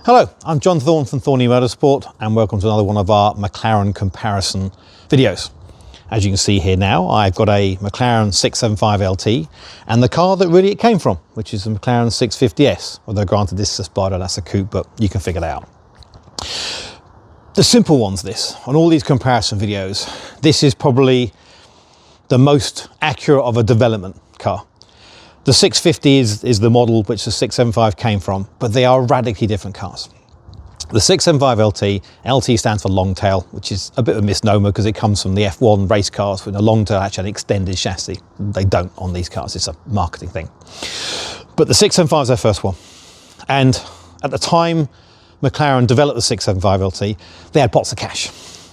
Hello, I'm John Thorne from Thorny Motorsport and welcome to another one of our McLaren comparison videos. As you can see here now, I've got a McLaren 675 LT and the car that really it came from, which is the McLaren 650S. Although granted this is a Spider, that's a coupe, but you can figure that out. The simple one's this, on all these comparison videos, this is probably the most accurate of a development car. The 650 is the model which the 675 came from, but they are radically different cars. The 675 LT stands for long tail, which is a bit of a misnomer because it comes from the F1 race cars with a long tail actually an extended chassis. They don't on these cars, it's a marketing thing. But the 675 is their first one. And at the time McLaren developed the 675 LT, they had pots of cash.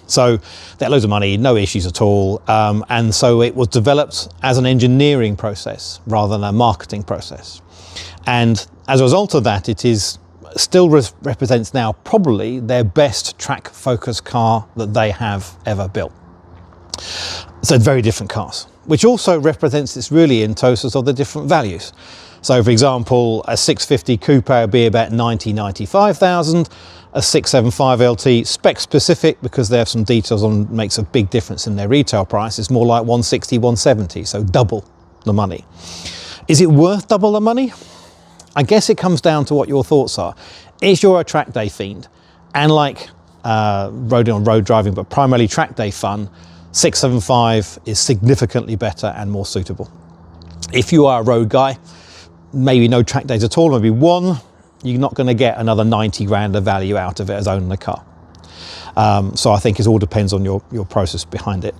So they had loads of money, no issues at all. And so it was developed as an engineering process rather than a marketing process. And as a result of that, it is still represents now probably their best track focused car that they have ever built. So very different cars, which also represents this really in terms of the different values. So for example, a 650 coupe would be about 95,000. A 675 LT spec specific because they have some details on makes a big difference in their retail price. It's more like 160, 170, so double the money. Is it worth double the money? I guess it comes down to what your thoughts are. If you're a track day fiend and like road driving, but primarily track day fun, 675 is significantly better and more suitable. If you are a road guy, maybe no track days at all, maybe one, you're not going to get another 90 grand of value out of it as owning a car. So I think it all depends on your process behind it.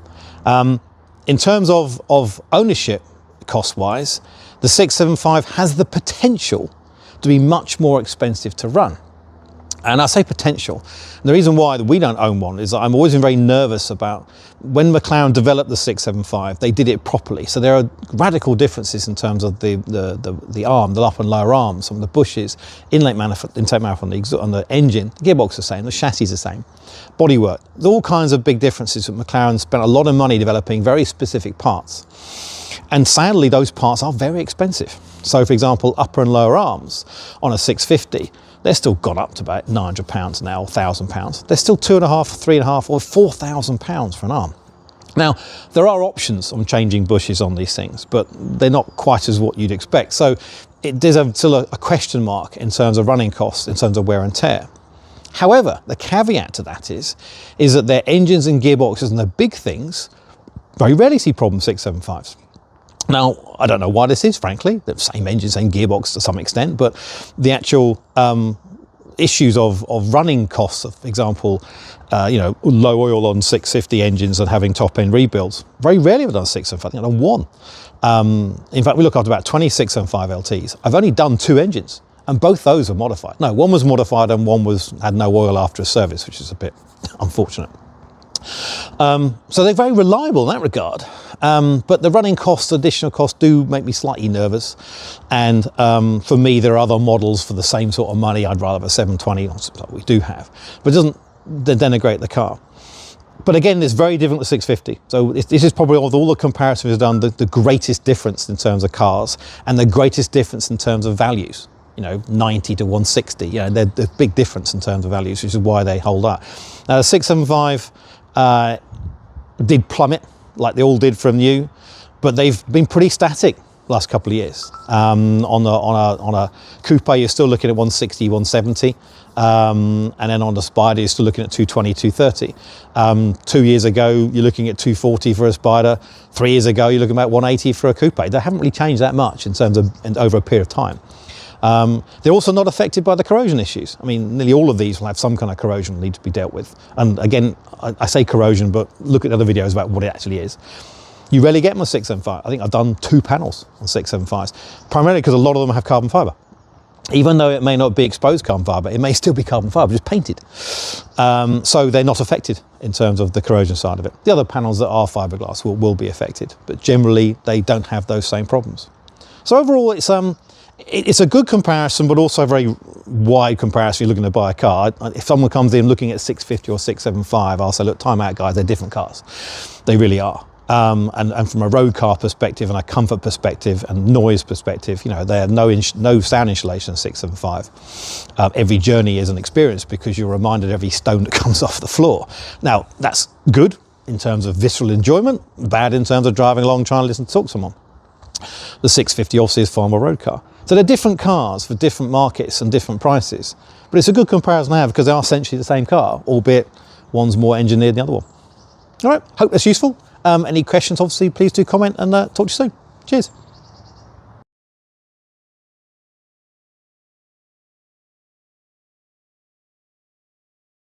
In terms of ownership cost-wise, the 675 has the potential to be much more expensive to run. And I say potential. And the reason why we don't own one is that I'm always been very nervous about when McLaren developed the 675, they did it properly. So there are radical differences in terms of the arm, the upper and lower arms, some of the bushes, intake manifold on the engine, the gearbox is the same, the chassis is the same, bodywork. There's all kinds of big differences. McLaren spent a lot of money developing very specific parts. And sadly, those parts are very expensive. So for example, upper and lower arms on a 650, they're still gone up to about £900 now, £1,000. They're still £2,500, £3,500 or £4,000 for an arm. Now, there are options on changing bushes on these things, but they're not quite as what you'd expect. So there's still a question mark in terms of running costs, in terms of wear and tear. However, the caveat to that is that their engines and gearboxes and the big things very rarely see problem 675s. Now, I don't know why this is, frankly, the same engine, same gearbox to some extent, but the actual issues of running costs, for example, low oil on 650 engines and having top end rebuilds, very rarely have I done 675, I think I've done one. In fact, we look after about 20 675 LTs. I've only done 2 engines and both those are modified. No, one was modified and one had no oil after a service, which is a bit unfortunate. So they're very reliable in that regard. But the running costs, additional costs do make me slightly nervous. And for me, there are other models for the same sort of money. I'd rather have a 720, like we do have, but it doesn't denigrate the car. But again, it's very different to 650. So this is probably of all the comparisons we've done, the greatest difference in terms of cars and the greatest difference in terms of values. 90 to 160, they're the big difference in terms of values, which is why they hold up. Now, the 675 did plummet like they all did from new, but they've been pretty static the last couple of years. On a coupe, you're still looking at 160, 170, and then on the Spider, you're still looking at 220, 230. 2 years ago, you're looking at 240 for a Spider. 3 years ago, you're looking at 180 for a coupe. They haven't really changed that much in terms of over a period of time. They're also not affected by the corrosion issues. I mean, nearly all of these will have some kind of corrosion need to be dealt with. And again, I say corrosion, but look at other videos about what it actually is. You rarely get them on 675. I think I've done 2 panels on 675s, primarily because a lot of them have carbon fibre. Even though it may not be exposed carbon fibre, it may still be carbon fibre, just painted. So they're not affected in terms of the corrosion side of it. The other panels that are fiberglass will be affected, but generally they don't have those same problems. So overall, it's a good comparison, but also a very wide comparison. You're looking to buy a car. If someone comes in looking at 650 or 675, I'll say, look, time out, guys, they're different cars. They really are. And from a road car perspective and a comfort perspective and noise perspective, you know, they have no sound insulation in 675. Every journey is an experience because you're reminded every stone that comes off the floor. Now, that's good in terms of visceral enjoyment, bad in terms of driving along trying to listen to talk to someone. The 650 obviously is far more road car. So they're different cars for different markets and different prices. But it's a good comparison to have because they are essentially the same car, albeit one's more engineered than the other one. All right, hope that's useful. Any questions, obviously, please do comment and talk to you soon. Cheers.